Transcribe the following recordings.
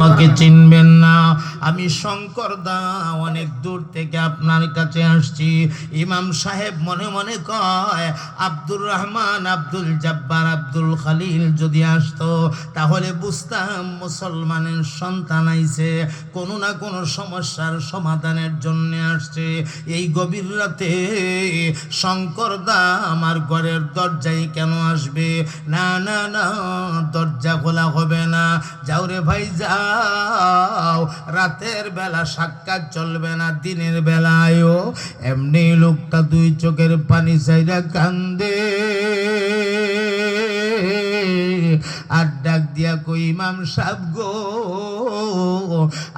আমাকে চিনবেন না, আমি শঙ্কর দা অনেক দূর থেকে আপনার কাছে আসছি। ইমাম সাহেব মনে মনে কয়, আব্দুর রহমান, আব্দুল জব্বার, আব্দুল খালিল যদি আসতো তাহলে বুঝতাম মুসলমানের সন্তান আইছে, কোনো না কোনো সমস্যার সমাধানের জন্য আসছে। এই গভীর রাতে শঙ্কর দা আমার ঘরের দরজায় কেন আসবে? না না না, দরজা খোলা হবে না। যাও রে ভাই যাও, রাতের বেলা সাক্ষাৎ চলবে না, দিনের বেলায়ও। এমনি লোকটা দুই চোখের পানি চাইরা কান্দে আর ডাক দিয়া কই, ইমাম সাহেব গো,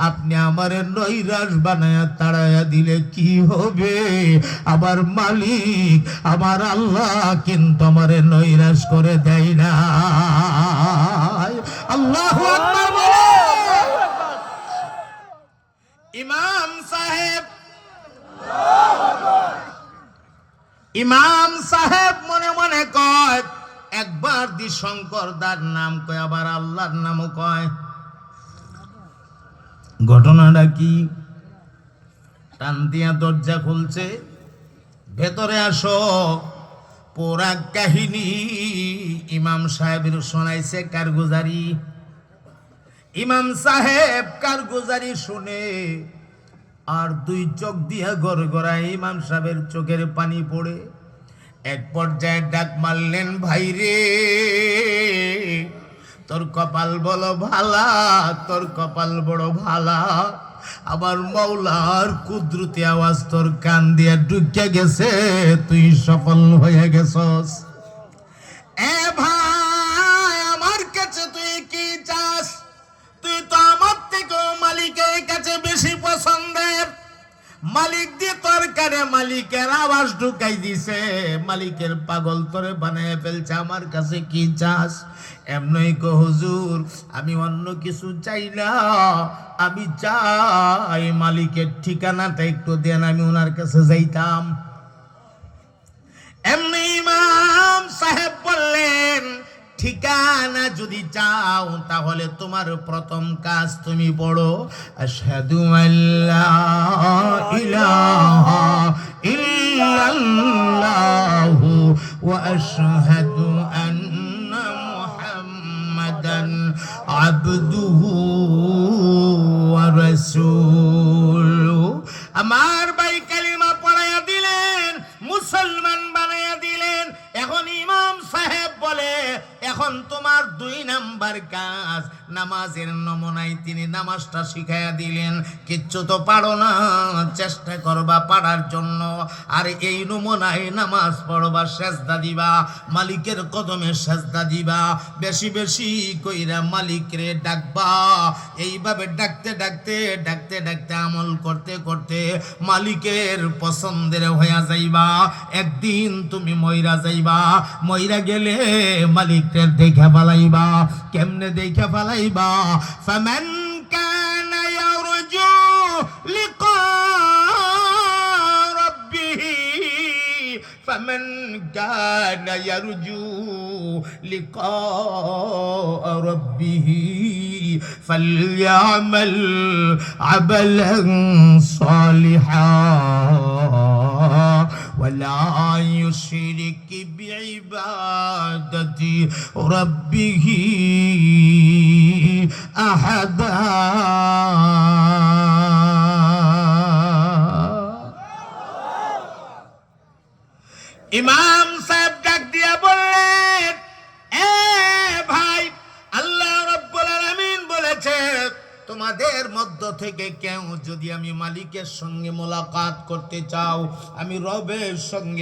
আপনি আমারে নৈরাশ বানায়া তাড়ায়া দিলে কি হবে? আমার মালিক, আমার আল্লাহ কিন্তু আমারে নৈরাশ করে দেয় না। আল্লাহু আকবার বলো। ইমাম সাহেব, ইমাম সাহেব মনে মনে কয়, একবার দি শঙ্কর দার নাম কয়, আবার আল্লাহর নামও কয়। ঘটনাটা কি? টান দিয়া দরজা খুলছে, ভেতরে আসো। পুরা কাহিনী ইমাম সাহেবের শোনাইছে কারগুজারি। ইমাম সাহেব কারগুজারি শুনে আর দুই চোখ দিয়া গড়গড়ায় ইমাম সাহেবের চোখের পানি পড়ে। এক পর্যায়ে ডাক মারলেন, ভাই রে, তোর কপাল বড় ভালা, তোর কপাল বড় ভালা। আমার মওলার কুদরতি আওয়াজ তোর কান দিয়া ঢুকে গেছে, তুই সফল হয়ে গেছস। এ ভাই, আমার কাছে তুই কি চাস? তুই তো আমার থেকে মালিকের কাছে বেশি পছন্দের। মালিক দিয়ে তোর কানে মালিকের আওয়াজ ঢুকাই দিছে, মালিকের পাগল তোরে বানায় ফেলছে, আমার কাছে কি চাস? এমনই কো হুজুর, আমি অন্য কিছু চাই না, আমি চাই মালিকের ঠিকানাটা একটু দেন, আমি ওনার কাছে যাইতাম। এমনি ইমাম সাহেব বললেন, ঠিকানা যদি চাও তাহলে তোমার প্রথম কাজ তুমি পড়ো, আশহাদু আল্লা ইলাহা ইল্লাল্লাহু ওয়া আশহাদু আন্না মুহাম্মাদান আবদুহু ওয়া রাসূলুহু। আমার ভাই কালিমা পড়াইয়া দিলেন, মুসলমান বানাইয়া দিলেন। এখন ইমাম সাহেব বলে, এখন তোমার 2 নাম্বার কাজ, নামাজের নমুনায় তিনি নামাজটা শিখাইয়া দিলেন। কিচ্ছু তো পারো না, চেষ্টা করবা পারার জন্য। আর এই নমুনায় নামাজ পড়বা, সেজদা দিবা, মালিকের কদমে সেজদা দিবা, বেশি বেশি কইরা মালিকরে ডাকবা। এইভাবে ডাকতে ডাকতে ডাকতে ডাকতে আমল করতে করতে মালিকের পছন্দের হইয়া যাইবা। একদিন তুমি মইরা যাইবা, মইরা গেলে মালিকের দেখে ফালাইবা। কেমনে দেখে ফালাইবা? ফামান কানা ইয়ারজু লিকা রাব্বিহি, ফামান কানা ইয়ারজু লিকা রাব্বিহি ফালইআমাল আমালান সালিহা ولا يشرك بعبادة ربه أحدا। ইমাম সাহেব ডাক দিয়া বললেন, এ ভাই, আল্লাহ রাব্বুল আলামিন বলেছে, তোমাদের মধ্য থেকে কেউ যদি আমি মালিকের সঙ্গে মোলাকাত করতে চাও, আমি রবের সঙ্গে